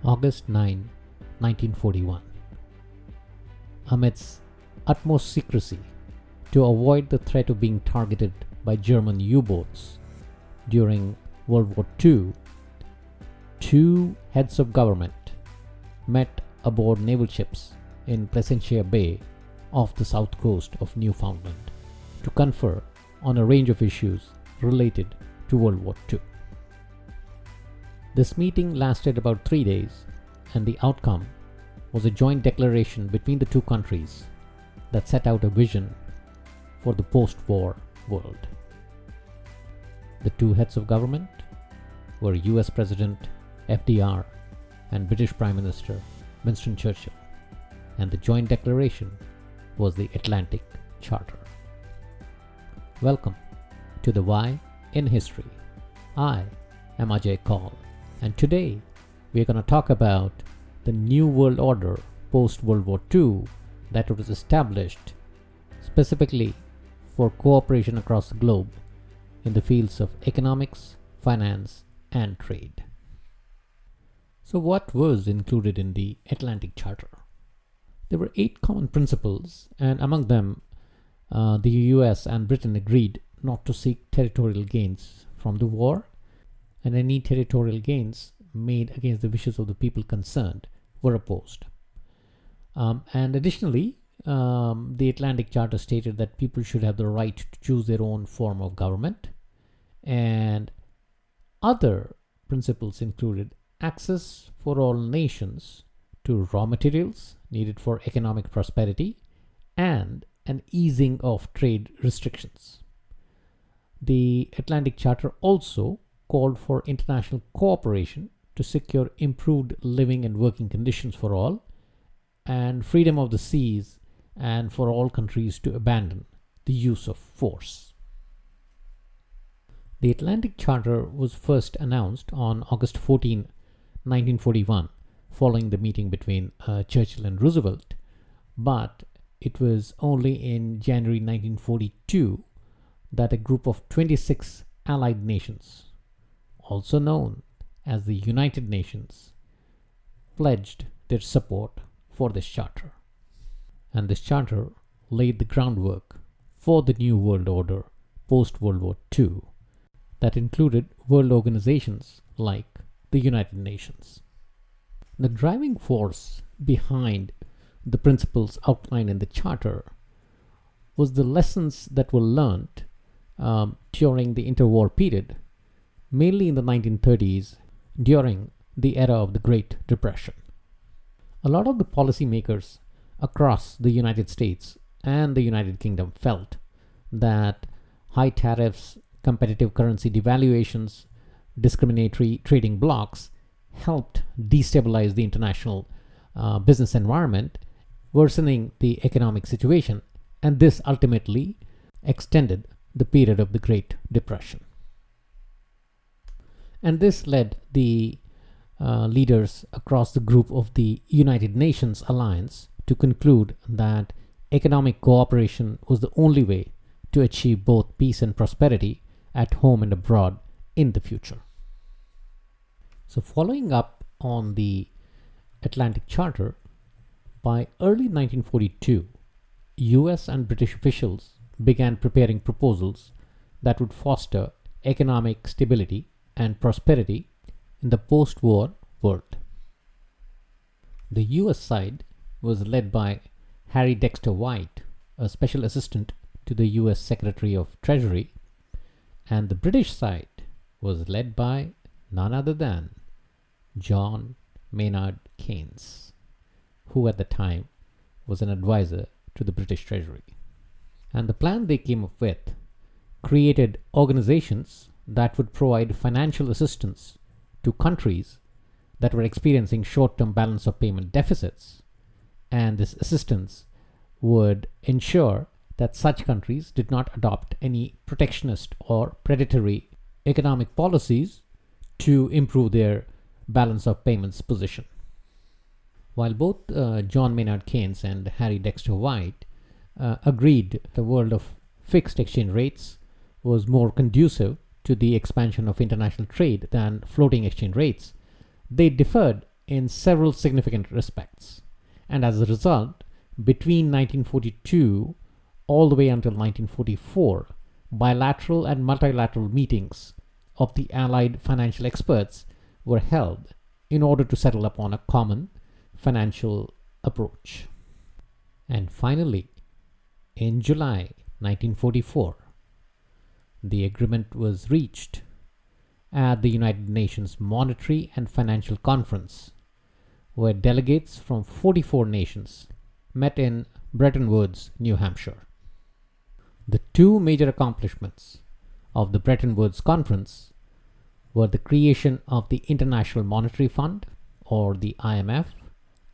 August 9, 1941. Amidst utmost secrecy, to avoid the threat of being targeted by German U-boats during World War II, two heads of government met aboard naval ships in Placentia Bay off the south coast of Newfoundland to confer on a range of issues related to World War II. This meeting lasted about 3 days, and the outcome was a joint declaration between the two countries that set out a vision for the post-war world. The two heads of government were US President FDR and British Prime Minister Winston Churchill, and the joint declaration was the Atlantic Charter. Welcome to the Why in History. I am Ajay Kaul, and today we are going to talk about the New World Order post-World War II that was established specifically for cooperation across the globe in the fields of economics, finance, and trade. So what was included in the Atlantic Charter? There were 8 common principles, and among them, the US and Britain agreed not to seek territorial gains from the war, and any territorial gains made against the wishes of the people concerned were opposed. And additionally, the Atlantic Charter stated that people should have the right to choose their own form of government, and other principles included access for all nations to raw materials needed for economic prosperity and an easing of trade restrictions. The Atlantic Charter also called for international cooperation to secure improved living and working conditions for all, and freedom of the seas, and for all countries to abandon the use of force. The Atlantic Charter was first announced on August 14, 1941, following the meeting between Churchill and Roosevelt, but it was only in January 1942 that a group of 26 allied nations, also known as the United Nations, pledged their support for this charter. And this charter laid the groundwork for the New World Order post-World War II that included world organizations like the United Nations. The driving force behind the principles outlined in the charter was the lessons that were learned during the interwar period, mainly in the 1930s during the era of the Great Depression. A lot of the policymakers across the United States and the United Kingdom felt that high tariffs, competitive currency devaluations, discriminatory trading blocs helped destabilize the international business environment, worsening the economic situation, and this ultimately extended the period of the Great Depression. And this led the leaders across the group of the United Nations Alliance to conclude that economic cooperation was the only way to achieve both peace and prosperity at home and abroad in the future. So following up on the Atlantic Charter, by early 1942, US and British officials began preparing proposals that would foster economic stability and prosperity in the post-war world. The US side was led by Harry Dexter White, a special assistant to the US Secretary of Treasury, and the British side was led by none other than John Maynard Keynes, who at the time was an advisor to the British Treasury. And the plan they came up with created organizations that would provide financial assistance to countries that were experiencing short-term balance of payment deficits, and this assistance would ensure that such countries did not adopt any protectionist or predatory economic policies to improve their balance of payments position. While both John Maynard Keynes and Harry Dexter White agreed the world of fixed exchange rates was more conducive to the expansion of international trade than floating exchange rates, they differed in several significant respects. And as a result, between 1942 all the way until 1944, bilateral and multilateral meetings of the Allied financial experts were held in order to settle upon a common financial approach. And finally, in July 1944, the agreement was reached at the United Nations Monetary and Financial Conference, where delegates from 44 nations met in Bretton Woods, New Hampshire. The two major accomplishments of the Bretton Woods Conference were the creation of the International Monetary Fund, or the IMF,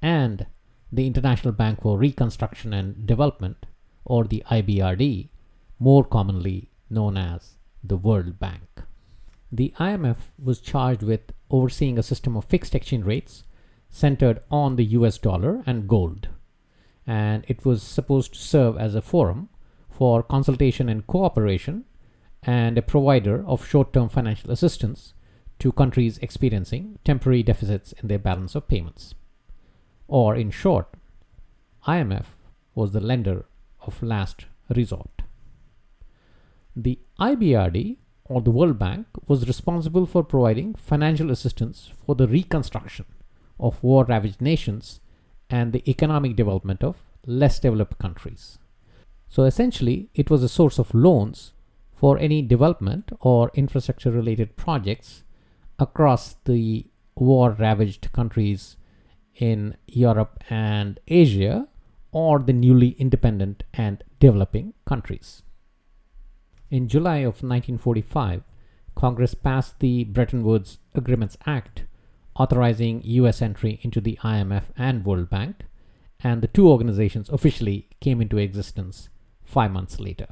and the International Bank for Reconstruction and Development, or the IBRD, more commonly known as the World Bank. The IMF was charged with overseeing a system of fixed exchange rates centered on the US dollar and gold, and it was supposed to serve as a forum for consultation and cooperation and a provider of short-term financial assistance to countries experiencing temporary deficits in their balance of payments. Or in short, IMF was the lender of last resort. The IBRD, or the World Bank, was responsible for providing financial assistance for the reconstruction of war-ravaged nations and the economic development of less developed countries. So essentially, it was a source of loans for any development or infrastructure-related projects across the war-ravaged countries in Europe and Asia, or the newly independent and developing countries. In July of 1945, Congress passed the Bretton Woods Agreements Act, authorizing US entry into the IMF and World Bank, and the two organizations officially came into existence 5 months later.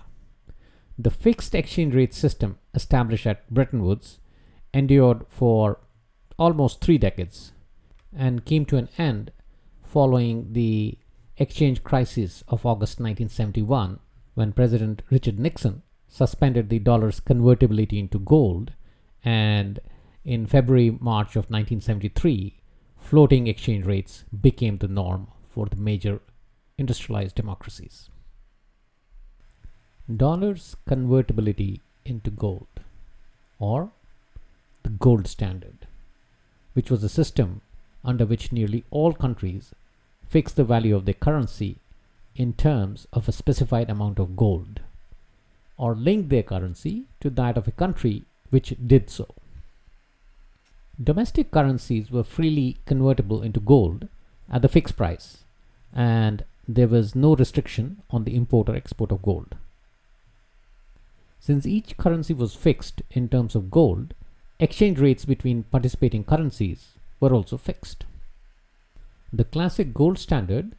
The fixed exchange rate system established at Bretton Woods endured for almost 3 decades and came to an end following the exchange crisis of August 1971, when President Richard Nixon suspended the dollar's convertibility into gold, and in February-March of 1973, floating exchange rates became the norm for the major industrialized democracies. Dollar's convertibility into gold, or the gold standard, which was a system under which nearly all countries fixed the value of their currency in terms of a specified amount of gold, or linked their currency to that of a country which did so. Domestic currencies were freely convertible into gold at the fixed price, and there was no restriction on the import or export of gold. Since each currency was fixed in terms of gold, exchange rates between participating currencies were also fixed. The classic gold standard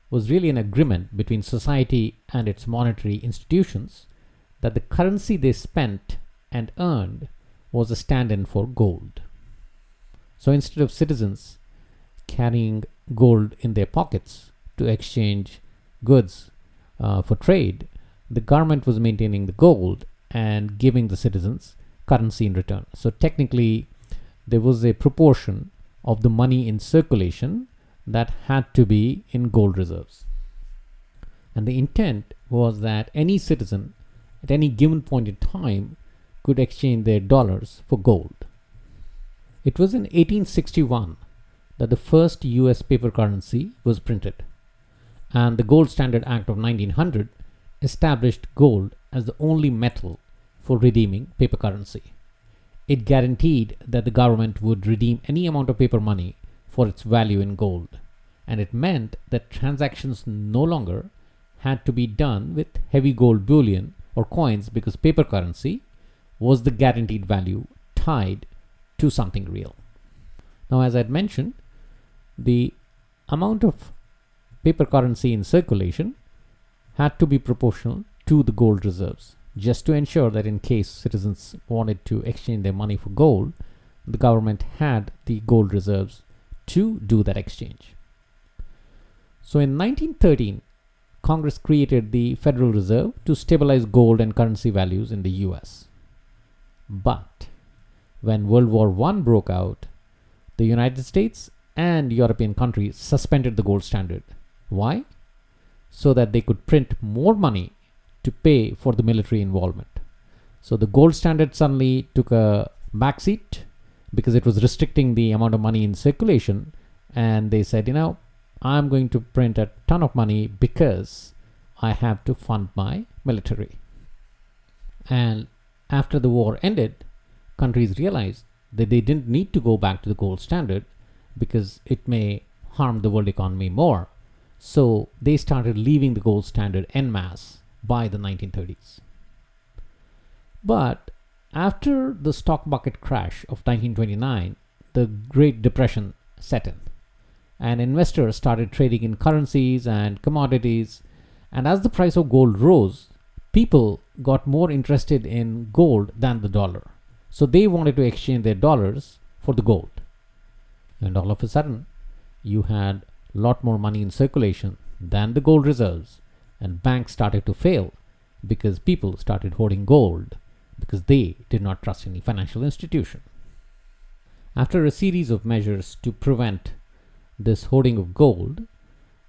was really an agreement between society and its monetary institutions that the currency they spent and earned was a stand-in for gold. So instead of citizens carrying gold in their pockets to exchange goods for trade, the government was maintaining the gold and giving the citizens currency in return. So technically, there was a proportion of the money in circulation that had to be in gold reserves. And the intent was that any citizen at any given point in time could exchange their dollars for gold. It was in 1861 that the first US paper currency was printed, and the Gold Standard Act of 1900 established gold as the only metal for redeeming paper currency. It guaranteed that the government would redeem any amount of paper money for its value in gold, and it meant that transactions no longer had to be done with heavy gold bullion or coins, because paper currency was the guaranteed value tied to something real. Now, as I had mentioned, the amount of paper currency in circulation had to be proportional to the gold reserves, just to ensure that in case citizens wanted to exchange their money for gold, the government had the gold reserves to do that exchange. So in 1913, Congress created the Federal Reserve to stabilize gold and currency values in the US. But when World War I broke out, the United States and European countries suspended the gold standard. Why? So that they could print more money to pay for the military involvement. So the gold standard suddenly took a backseat because it was restricting the amount of money in circulation, and they said, I'm going to print a ton of money because I have to fund my military. And after the war ended, countries realized that they didn't need to go back to the gold standard because it may harm the world economy more. So they started leaving the gold standard en masse by the 1930s. But after the stock market crash of 1929, the Great Depression set in, and investors started trading in currencies and commodities. And as the price of gold rose, people got more interested in gold than the dollar. So they wanted to exchange their dollars for the gold. And all of a sudden, you had a lot more money in circulation than the gold reserves, and banks started to fail because people started hoarding gold because they did not trust any financial institution. After a series of measures to prevent this hoarding of gold,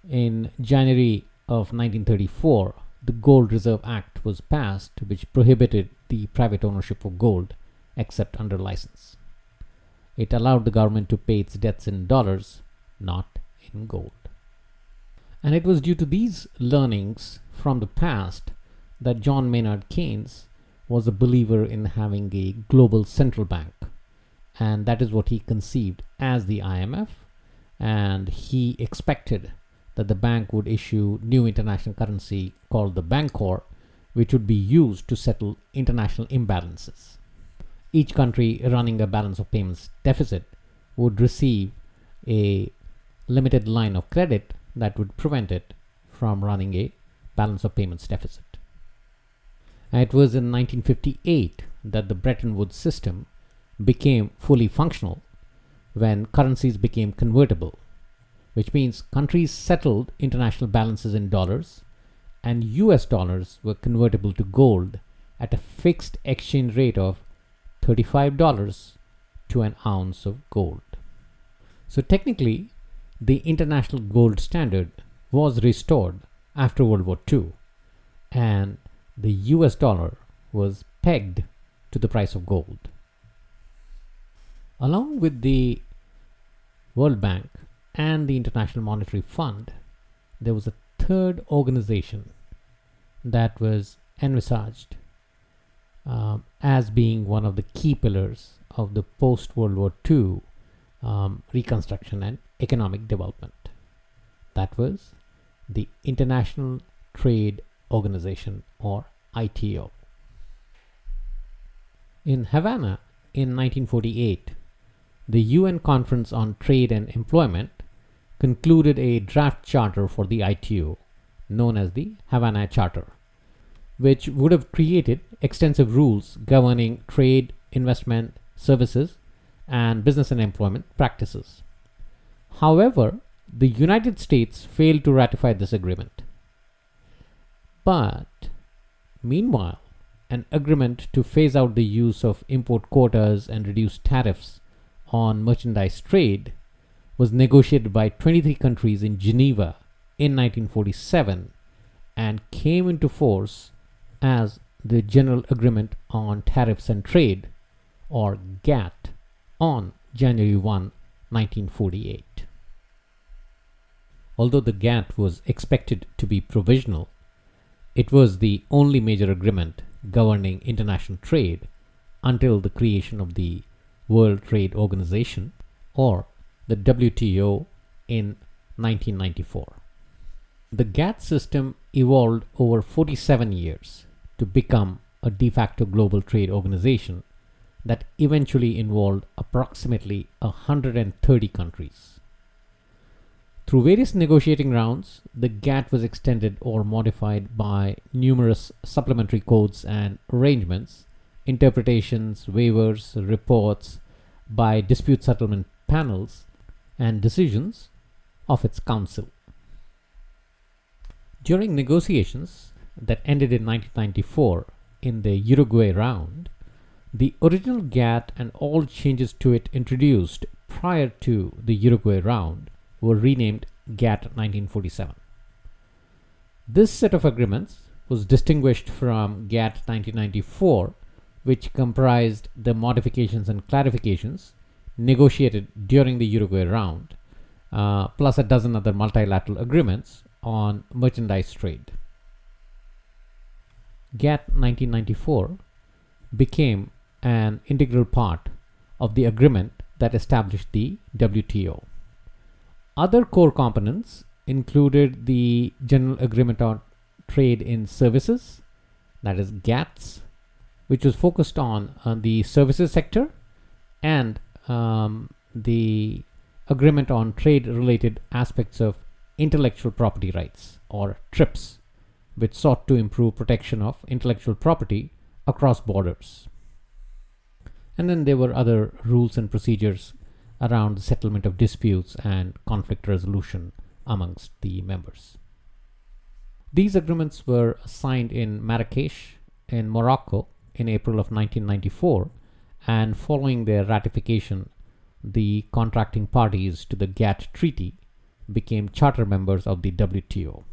in January of 1934, the Gold Reserve Act was passed, which prohibited the private ownership of gold except under license. It allowed the government to pay its debts in dollars, not in gold. And it was due to these learnings from the past that John Maynard Keynes was a believer in having a global central bank. And that is what he conceived as the IMF. And he expected that the bank would issue new international currency called the Bancor, which would be used to settle international imbalances. Each country running a balance of payments deficit would receive a limited line of credit that would prevent it from running a balance of payments deficit. And it was in 1958 that the Bretton Woods system became fully functional when currencies became convertible, which means countries settled international balances in dollars, and US dollars were convertible to gold at a fixed exchange rate of $35 to an ounce of gold. So technically, the international gold standard was restored after World War II, and the US dollar was pegged to the price of gold. Along with the World Bank and the International Monetary Fund, there was a third organization that was envisaged as being one of the key pillars of the post-World War II reconstruction and economic development. That was the International Trade Organization, or ITO. In Havana in 1948, the UN Conference on Trade and Employment concluded a draft charter for the ITO, known as the Havana Charter, which would have created extensive rules governing trade, investment, services, and business and employment practices. However, the United States failed to ratify this agreement. But meanwhile, an agreement to phase out the use of import quotas and reduce tariffs on merchandise trade was negotiated by 23 countries in Geneva in 1947 and came into force as the General Agreement on Tariffs and Trade, or GATT, on January 1, 1948. Although the GATT was expected to be provisional, it was the only major agreement governing international trade until the creation of the World Trade Organization, or the WTO, in 1994. The GATT system evolved over 47 years to become a de facto global trade organization that eventually involved approximately 130 countries. Through various negotiating rounds, the GATT was extended or modified by numerous supplementary codes and arrangements, interpretations, waivers, reports by dispute settlement panels, and decisions of its council. During negotiations that ended in 1994 in the Uruguay round, the original GATT and all changes to it introduced prior to the Uruguay round were renamed GATT 1947. This set of agreements was distinguished from GATT 1994, which comprised the modifications and clarifications negotiated during the Uruguay round, plus a dozen other multilateral agreements on merchandise trade. GATT 1994 became an integral part of the agreement that established the WTO. Other core components included the General Agreement on Trade in Services, that is GATS, which was focused on the services sector, and the Agreement on Trade-related aspects of intellectual property rights, or TRIPS, which sought to improve protection of intellectual property across borders. And then there were other rules and procedures around the settlement of disputes and conflict resolution amongst the members. These agreements were signed in Marrakesh in Morocco in April of 1994, and following their ratification, the contracting parties to the GATT treaty became charter members of the WTO.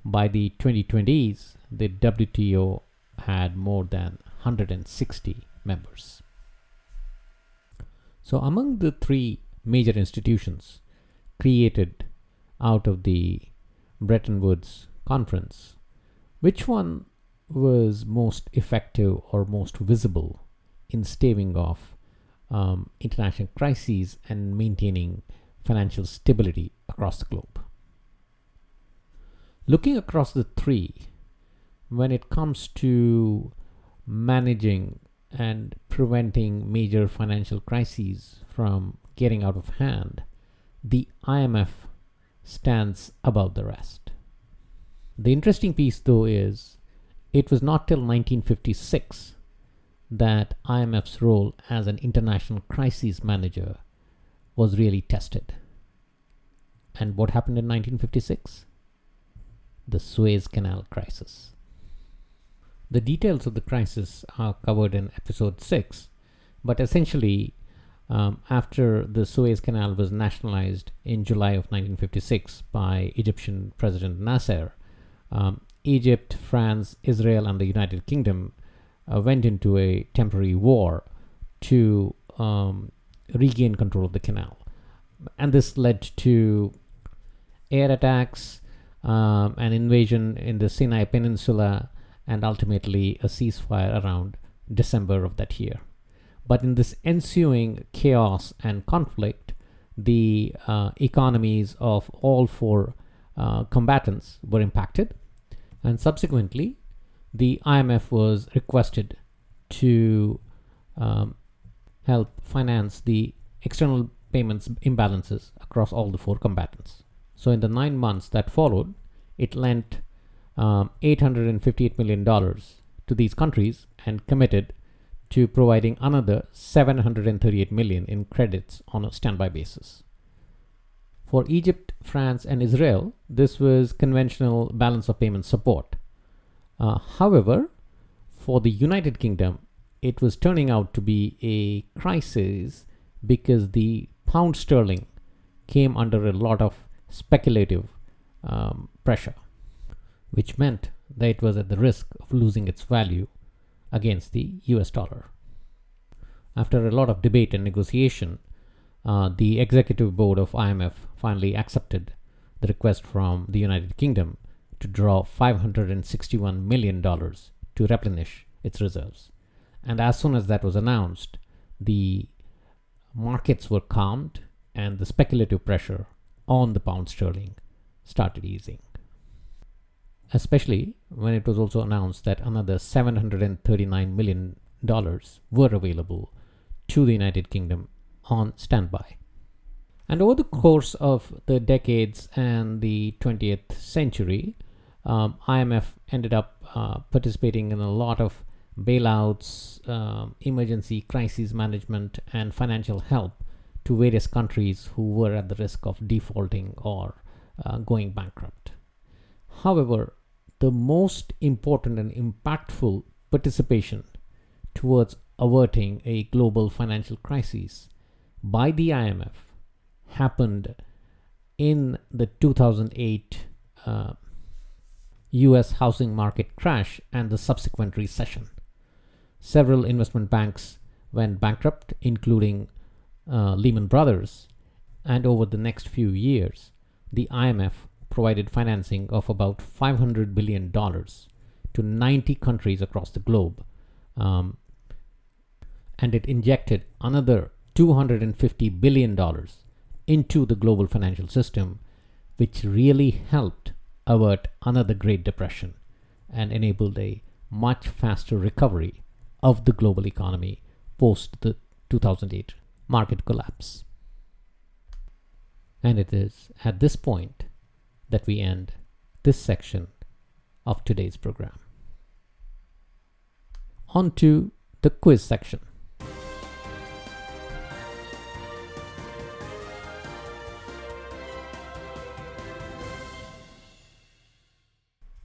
By the 2020s, the WTO had more than 160 members. So among the three major institutions created out of the Bretton Woods conference, which one was most effective or most visible in staving off international crises and maintaining financial stability across the globe? Looking across the three, when it comes to managing and preventing major financial crises from getting out of hand, the IMF stands above the rest. The interesting piece, though, is it was not till 1956 that IMF's role as an international crisis manager was really tested. And what happened in 1956? The Suez Canal crisis. The details of the crisis are covered in episode 6, but essentially, after the Suez Canal was nationalized in July of 1956 by Egyptian President Nasser, Egypt, France, Israel, and the United Kingdom went into a temporary war to regain control of the canal. And this led to air attacks, an invasion in the Sinai Peninsula, and ultimately a ceasefire around December of that year. But in this ensuing chaos and conflict, the economies of all four combatants were impacted, and subsequently the IMF was requested to help finance the external payments imbalances across all the four combatants. So in the 9 months that followed, it lent $858 million to these countries and committed to providing another $738 million in credits on a standby basis. For Egypt, France, and Israel, this was conventional balance of payment support. However, for the United Kingdom, it was turning out to be a crisis because the pound sterling came under a lot of speculative pressure, which meant that it was at the risk of losing its value against the US dollar. After a lot of debate and negotiation, the executive board of IMF finally accepted the request from the United Kingdom to draw $561 million to replenish its reserves. And as soon as that was announced, the markets were calmed and the speculative pressure on the pound sterling started easing. Especially when it was also announced that another $739 million were available to the United Kingdom on standby. And over the course of the decades and the 20th century, IMF ended up participating in a lot of bailouts, emergency crisis management, and financial help to various countries who were at the risk of defaulting or going bankrupt. However, the most important and impactful participation towards averting a global financial crisis by the IMF happened in the 2008 US housing market crash and the subsequent recession. Several investment banks went bankrupt, including Lehman Brothers, and over the next few years, the IMF provided financing of about $500 billion to 90 countries across the globe, and it injected another $250 billion into the global financial system, which really helped avert another Great Depression and enabled a much faster recovery of the global economy post the 2008 market collapse. And it is at this point that we end this section of today's program. On to the quiz section.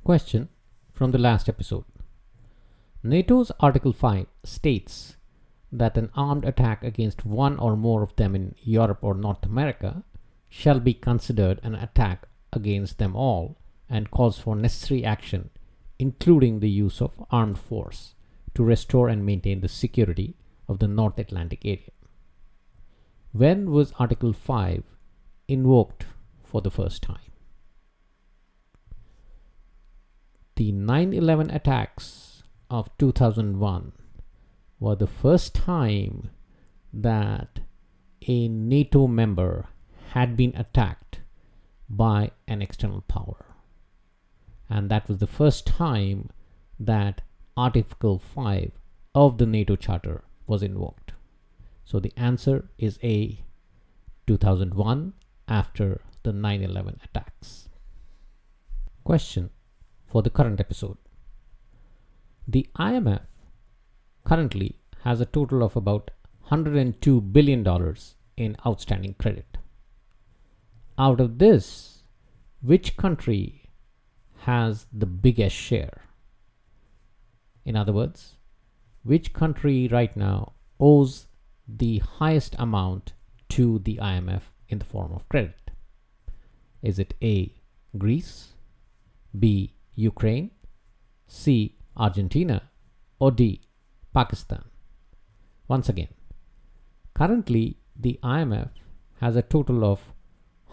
Question from the last episode. NATO's Article 5 states that an armed attack against one or more of them in Europe or North America shall be considered an attack against them all and calls for necessary action, including the use of armed force, to restore and maintain the security of the North Atlantic area. When was Article 5 invoked for the first time? The 9/11 attacks of 2001 were the first time that a NATO member had been attacked by an external power. And that was the first time that Article 5 of the NATO Charter was invoked. So the answer is A, 2001, after the 9/11 attacks. Question for the current episode. The IMF currently has a total of about $102 billion in outstanding credit. Out of this, which country has the biggest share? In other words, which country right now owes the highest amount to the IMF in the form of credit? Is it A, Greece, B, Ukraine, C, Argentina, or D, Pakistan? Once again, currently the IMF has a total of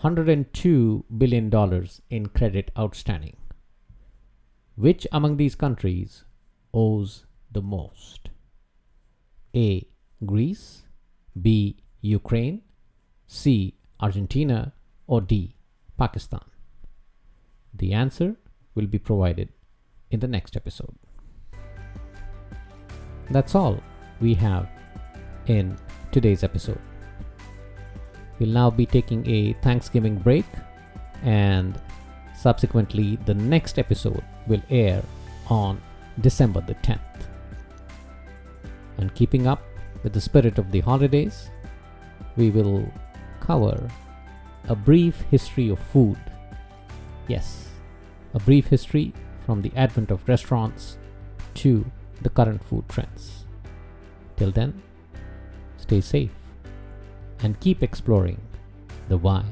$102 billion in credit outstanding. Which among these countries owes the most? A, Greece, B, Ukraine, C, Argentina, or D, Pakistan? The answer will be provided in the next episode. That's all we have in today's episode. We'll now be taking a Thanksgiving break, and subsequently the next episode will air on December the 10th. And keeping up with the spirit of the holidays, we will cover a brief history of food. Yes, a brief history from the advent of restaurants to the current food trends. Till then, stay safe and keep exploring the why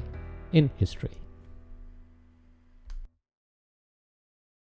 in history.